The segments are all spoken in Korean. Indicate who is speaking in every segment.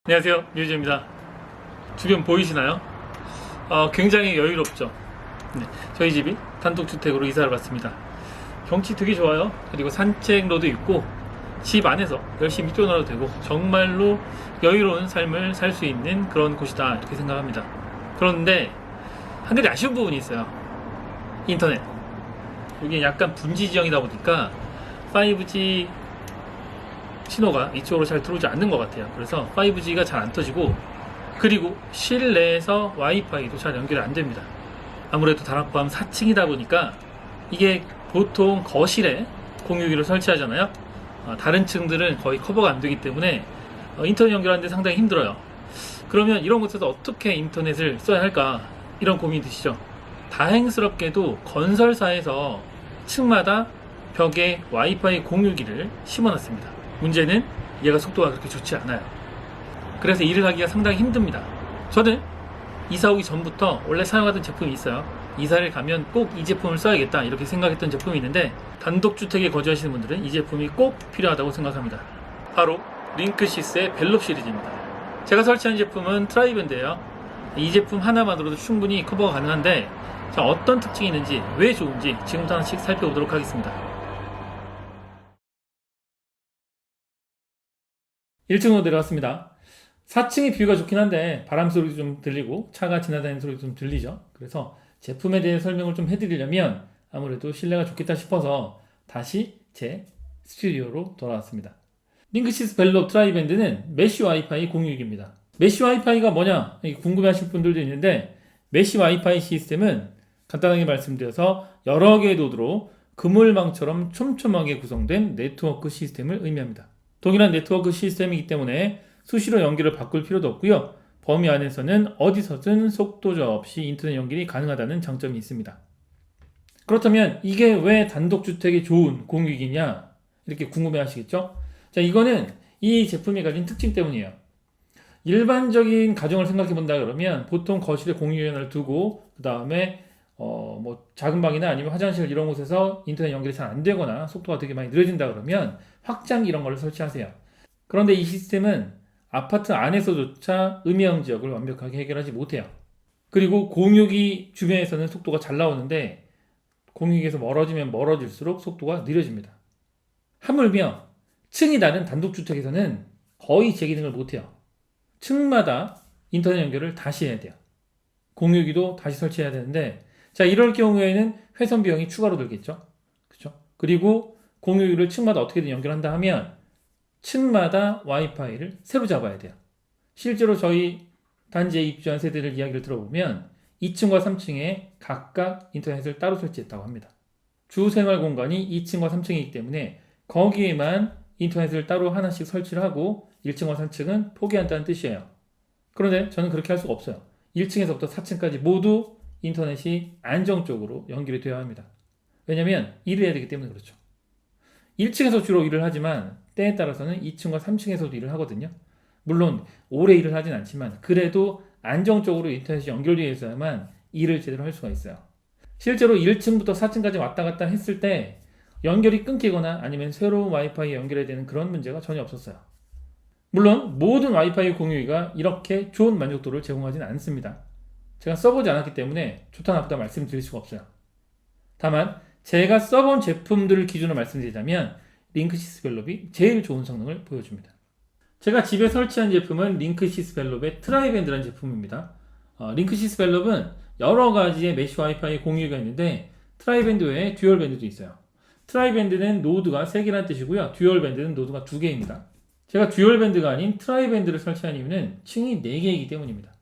Speaker 1: 안녕하세요, 류지입니다. 주변 보이시나요? 굉장히 여유롭죠. 네, 저희 집이 단독주택으로 이사를 왔습니다. 경치 되게 좋아요. 그리고 산책로도 있고 집 안에서 열심히 뛰어놀아도 되고 정말로 여유로운 삶을 살 수 있는 그런 곳이다 이렇게 생각합니다. 그런데 한 가지 아쉬운 부분이 있어요. 인터넷. 이게 약간 분지 지형이다 보니까 5G 신호가 이쪽으로 잘 들어오지 않는 것 같아요. 그래서 5G가 잘 안 터지고, 그리고 실내에서 와이파이도 잘 연결이 안 됩니다. 아무래도 다락방 4층이다 보니까 이게 보통 거실에 공유기를 설치하잖아요. 다른 층들은 거의 커버가 안 되기 때문에 인터넷 연결하는데 상당히 힘들어요. 그러면 이런 곳에서 어떻게 인터넷을 써야 할까, 이런 고민이 드시죠. 다행스럽게도 건설사에서 층마다 벽에 와이파이 공유기를 심어놨습니다. 문제는 얘가 속도가 그렇게 좋지 않아요. 그래서 일을 하기가 상당히 힘듭니다. 저는 이사 오기 전부터 원래 사용하던 제품이 있어요. 이사를 가면 꼭 이 제품을 써야겠다 이렇게 생각했던 제품이 있는데, 단독주택에 거주하시는 분들은 이 제품이 꼭 필요하다고 생각합니다. 바로 링크시스의 벨롭 시리즈입니다. 제가 설치한 제품은 트라이밴드예요. 이 제품 하나만으로도 충분히 커버가 가능한데, 자, 어떤 특징이 있는지, 왜 좋은지 지금부터 하나씩 살펴보도록 하겠습니다. 1층으로 내려왔습니다. 4층이 뷰가 좋긴 한데 바람 소리도 좀 들리고 차가 지나다니는 소리도 좀 들리죠. 그래서 제품에 대해 설명을 좀 해드리려면 아무래도 실내가 좋겠다 싶어서 다시 제 스튜디오로 돌아왔습니다. 링크시스 벨롭 트라이밴드는 메쉬 와이파이 공유기입니다. 메쉬 와이파이가 뭐냐 궁금해하실 분들도 있는데, 메쉬 와이파이 시스템은 간단하게 말씀드려서 여러 개의 노드로 그물망처럼 촘촘하게 구성된 네트워크 시스템을 의미합니다. 동일한 네트워크 시스템이기 때문에 수시로 연결을 바꿀 필요도 없고요. 범위 안에서는 어디서든 속도 저하 없이 인터넷 연결이 가능하다는 장점이 있습니다. 그렇다면 이게 왜 단독주택에 좋은 공유기냐 이렇게 궁금해 하시겠죠? 자, 이거는 이 제품이 가진 특징 때문이에요. 일반적인 가정을 생각해 본다 그러면 보통 거실에 공유기 하나를 두고 그 다음에 작은 방이나 아니면 화장실 이런 곳에서 인터넷 연결이 잘 안 되거나 속도가 되게 많이 느려진다 그러면 확장기 이런 걸 설치하세요. 그런데 이 시스템은 아파트 안에서조차 음영 지역을 완벽하게 해결하지 못해요. 그리고 공유기 주변에서는 속도가 잘 나오는데 공유기에서 멀어지면 멀어질수록 속도가 느려집니다. 하물며 층이 다른 단독주택에서는 거의 제 기능을 못해요. 층마다 인터넷 연결을 다시 해야 돼요. 공유기도 다시 설치해야 되는데, 자, 이럴 경우에는 회선 비용이 추가로 들겠죠. 그렇죠? 그리고 공유기를 층마다 어떻게든 연결한다 하면 층마다 와이파이를 새로 잡아야 돼요. 실제로 저희 단지에 입주한 세대들 이야기를 들어보면 2층과 3층에 각각 인터넷을 따로 설치했다고 합니다. 주 생활 공간이 2층과 3층이기 때문에 거기에만 인터넷을 따로 하나씩 설치를 하고 1층과 3층은 포기한다는 뜻이에요. 그런데 저는 그렇게 할 수가 없어요. 1층에서부터 4층까지 모두 인터넷이 안정적으로 연결이 되어야 합니다. 왜냐하면 일을 해야 되기 때문에 그렇죠. 1층에서 주로 일을 하지만 때에 따라서는 2층과 3층에서도 일을 하거든요. 물론 오래 일을 하진 않지만 그래도 안정적으로 인터넷이 연결되어 있어야만 일을 제대로 할 수가 있어요. 실제로 1층부터 4층까지 왔다 갔다 했을 때 연결이 끊기거나 아니면 새로운 와이파이에 연결해야 되는 그런 문제가 전혀 없었어요. 물론 모든 와이파이 공유기가 이렇게 좋은 만족도를 제공하지는 않습니다. 제가 써보지 않았기 때문에 좋다 나쁘다 말씀드릴 수가 없어요. 다만 제가 써본 제품들을 기준으로 말씀드리자면 링크시스 벨롭이 제일 좋은 성능을 보여줍니다. 제가 집에 설치한 제품은 링크시스 벨롭의 트라이밴드라는 제품입니다. 링크시스 벨롭은 여러 가지의 메쉬 와이파이 공유기가 있는데 트라이밴드 외에 듀얼밴드도 있어요. 트라이밴드는 노드가 3개라는 뜻이고요. 듀얼밴드는 노드가 2개입니다. 제가 듀얼밴드가 아닌 트라이밴드를 설치한 이유는 층이 4개이기 때문입니다.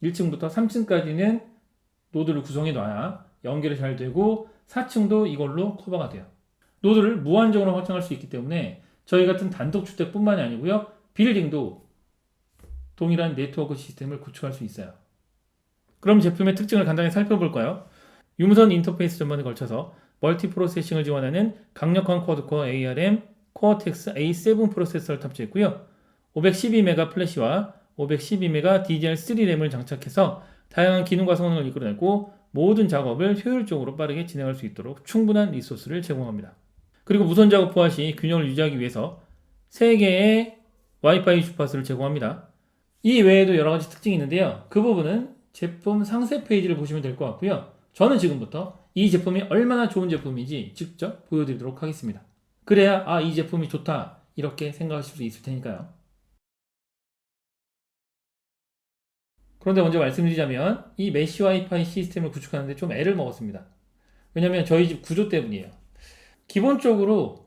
Speaker 1: 1층부터 3층까지는 노드를 구성해 놔야 연결이 잘 되고 4층도 이걸로 커버가 돼요. 노드를 무한정으로 확장할 수 있기 때문에 저희 같은 단독주택뿐만이 아니고요. 빌딩도 동일한 네트워크 시스템을 구축할 수 있어요. 그럼 제품의 특징을 간단히 살펴볼까요? 유무선 인터페이스 전반에 걸쳐서 멀티 프로세싱을 지원하는 강력한 쿼드코어 ARM 코어텍스 A7 프로세서를 탑재했고요. 512메가 플래시와 512메가 DDR3 램을 장착해서 다양한 기능과 성능을 이끌어내고 모든 작업을 효율적으로 빠르게 진행할 수 있도록 충분한 리소스를 제공합니다. 그리고 무선 작업 포화 시 균형을 유지하기 위해서 3개의 와이파이 주파수를 제공합니다. 이 외에도 여러 가지 특징이 있는데요. 그 부분은 제품 상세 페이지를 보시면 될 것 같고요. 저는 지금부터 이 제품이 얼마나 좋은 제품인지 직접 보여드리도록 하겠습니다. 그래야 이 제품이 좋다 이렇게 생각하실 수 있을 테니까요. 그런데 먼저 말씀드리자면 이 메쉬 와이파이 시스템을 구축하는데 좀 애를 먹었습니다. 왜냐면 저희 집 구조 때문이에요. 기본적으로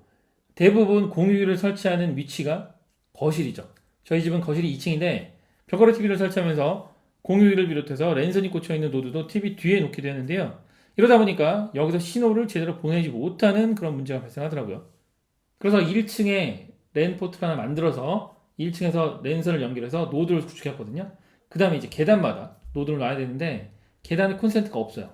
Speaker 1: 대부분 공유기를 설치하는 위치가 거실이죠. 저희 집은 거실이 2층인데 벽걸이 TV를 설치하면서 공유기를 비롯해서 랜선이 꽂혀있는 노드도 TV 뒤에 놓게 되는데요. 이러다 보니까 여기서 신호를 제대로 보내지 못하는 그런 문제가 발생하더라고요. 그래서 1층에 랜 포트를 하나 만들어서 1층에서 랜선을 연결해서 노드를 구축했거든요. 그 다음에 이제 계단마다 노드를 놔야 되는데 계단에 콘센트가 없어요.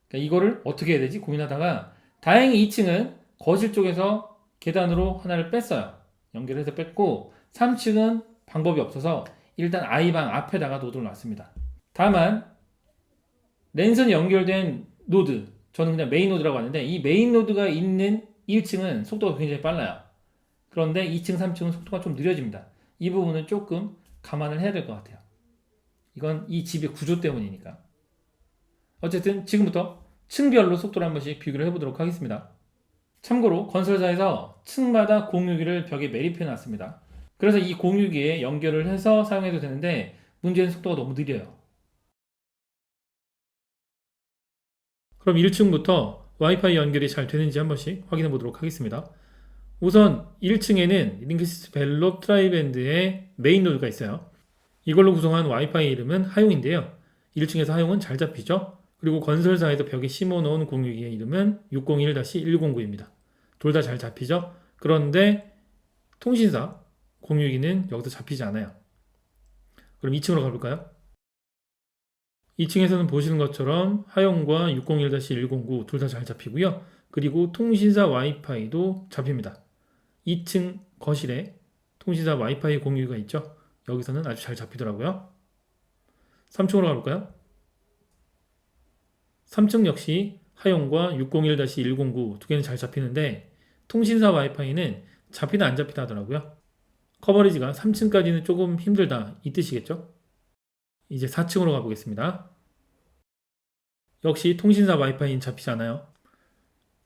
Speaker 1: 그러니까 이거를 어떻게 해야 되지 고민하다가 다행히 2층은 거실 쪽에서 계단으로 하나를 뺐어요. 연결해서 뺐고 3층은 방법이 없어서 일단 아이방 앞에다가 노드를 놨습니다. 다만 랜선이 연결된 노드, 저는 그냥 메인 노드라고 하는데 이 메인 노드가 있는 1층은 속도가 굉장히 빨라요. 그런데 2층, 3층은 속도가 좀 느려집니다. 이 부분은 조금 감안을 해야 될 것 같아요. 이건 이 집의 구조 때문이니까. 어쨌든 지금부터 층별로 속도를 한 번씩 비교를 해보도록 하겠습니다. 참고로 건설사에서 층마다 공유기를 벽에 매립해 놨습니다. 그래서 이 공유기에 연결을 해서 사용해도 되는데 문제는 속도가 너무 느려요. 그럼 1층부터 와이파이 연결이 잘 되는지 한 번씩 확인해 보도록 하겠습니다. 우선 1층에는 링크시스 벨롭 트라이밴드의 메인 노드가 있어요. 이걸로 구성한 와이파이 이름은 하용인데요. 1층에서 하용은 잘 잡히죠? 그리고 건설사에서 벽에 심어놓은 공유기의 이름은 601-109입니다. 둘 다 잘 잡히죠? 그런데 통신사 공유기는 여기서 잡히지 않아요. 그럼 2층으로 가볼까요? 2층에서는 보시는 것처럼 하용과 601-109 둘 다 잘 잡히고요. 그리고 통신사 와이파이도 잡힙니다. 2층 거실에 통신사 와이파이 공유기가 있죠? 여기서는 아주 잘 잡히더라고요. 3층으로 가볼까요? 3층 역시 하용과 601-109 두 개는 잘 잡히는데 통신사 와이파이는 잡히다 안 잡히다 하더라고요. 커버리지가 3층까지는 조금 힘들다 이 뜻이겠죠? 이제 4층으로 가보겠습니다. 역시 통신사 와이파이는 잡히지 않아요.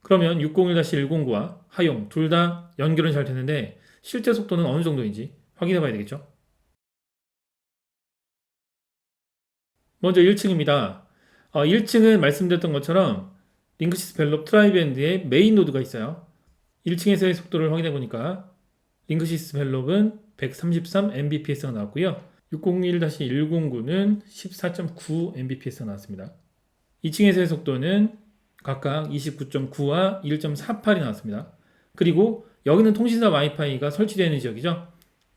Speaker 1: 그러면 601-109와 하용 둘 다 연결은 잘 되는데 실제 속도는 어느 정도인지 확인해 봐야 되겠죠? 먼저 1층입니다. 1층은 말씀드렸던 것처럼 링크시스 벨롭 트라이밴드의 메인 노드가 있어요. 1층에서의 속도를 확인해 보니까 링크시스 벨롭은 133 Mbps가 나왔고요. 601-109는 14.9 Mbps가 나왔습니다. 2층에서의 속도는 각각 29.9와 1.48이 나왔습니다. 그리고 여기는 통신사 와이파이가 설치되어 있는 지역이죠.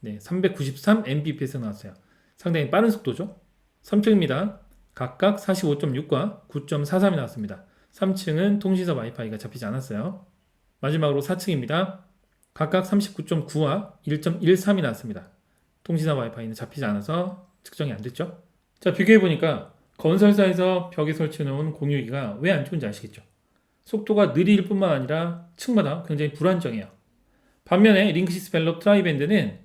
Speaker 1: 네, 393 Mbps가 나왔어요. 상당히 빠른 속도죠. 3층입니다. 각각 45.6과 9.43이 나왔습니다. 3층은 통신사 와이파이가 잡히지 않았어요. 마지막으로 4층입니다. 각각 39.9와 1.13이 나왔습니다. 통신사 와이파이는 잡히지 않아서 측정이 안 됐죠. 자, 비교해보니까 건설사에서 벽에 설치해놓은 공유기가 왜 안 좋은지 아시겠죠? 속도가 느릴 뿐만 아니라 층마다 굉장히 불안정해요. 반면에 링크시스 벨롭 트라이밴드는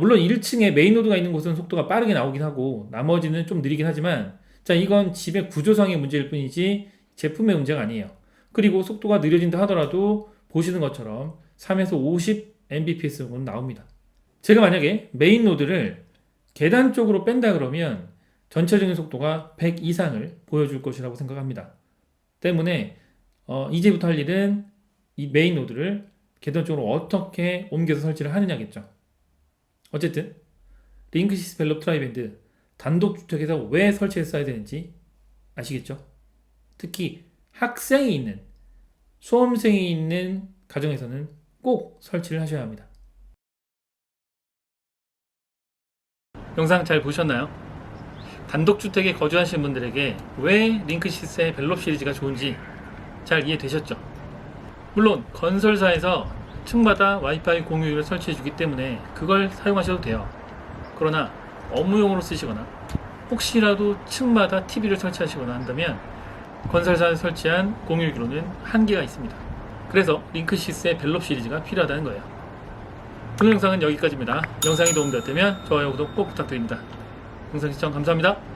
Speaker 1: 물론 1층에 메인 노드가 있는 곳은 속도가 빠르게 나오긴 하고 나머지는 좀 느리긴 하지만 자, 이건 집의 구조상의 문제일 뿐이지 제품의 문제가 아니에요. 그리고 속도가 느려진다 하더라도 보시는 것처럼 3에서 50 Mbps 정도는 나옵니다. 제가 만약에 메인 노드를 계단 쪽으로 뺀다 그러면 전체적인 속도가 100 이상을 보여줄 것이라고 생각합니다. 때문에 이제부터 할 일은 이 메인 노드를 계단 쪽으로 어떻게 옮겨서 설치를 하느냐겠죠. 어쨌든 링크시스 벨롭 트라이밴드 단독주택에서 왜 설치했어야 되는지 아시겠죠? 특히 학생이 있는 수험생이 있는 가정에서는 꼭 설치를 하셔야 합니다. 영상 잘 보셨나요? 단독주택에 거주하시는 분들에게 왜 링크시스의 벨롭 시리즈가 좋은지 잘 이해되셨죠? 물론 건설사에서 층마다 와이파이 공유기를 설치해 주기 때문에 그걸 사용하셔도 돼요. 그러나 업무용으로 쓰시거나 혹시라도 층마다 TV를 설치하시거나 한다면 건설사에 설치한 공유기로는 한계가 있습니다. 그래서 링크시스의 벨롭 시리즈가 필요하다는 거예요. 오늘 영상은 여기까지입니다. 영상이 도움되었다면 좋아요, 구독 꼭 부탁드립니다. 영상 시청 감사합니다.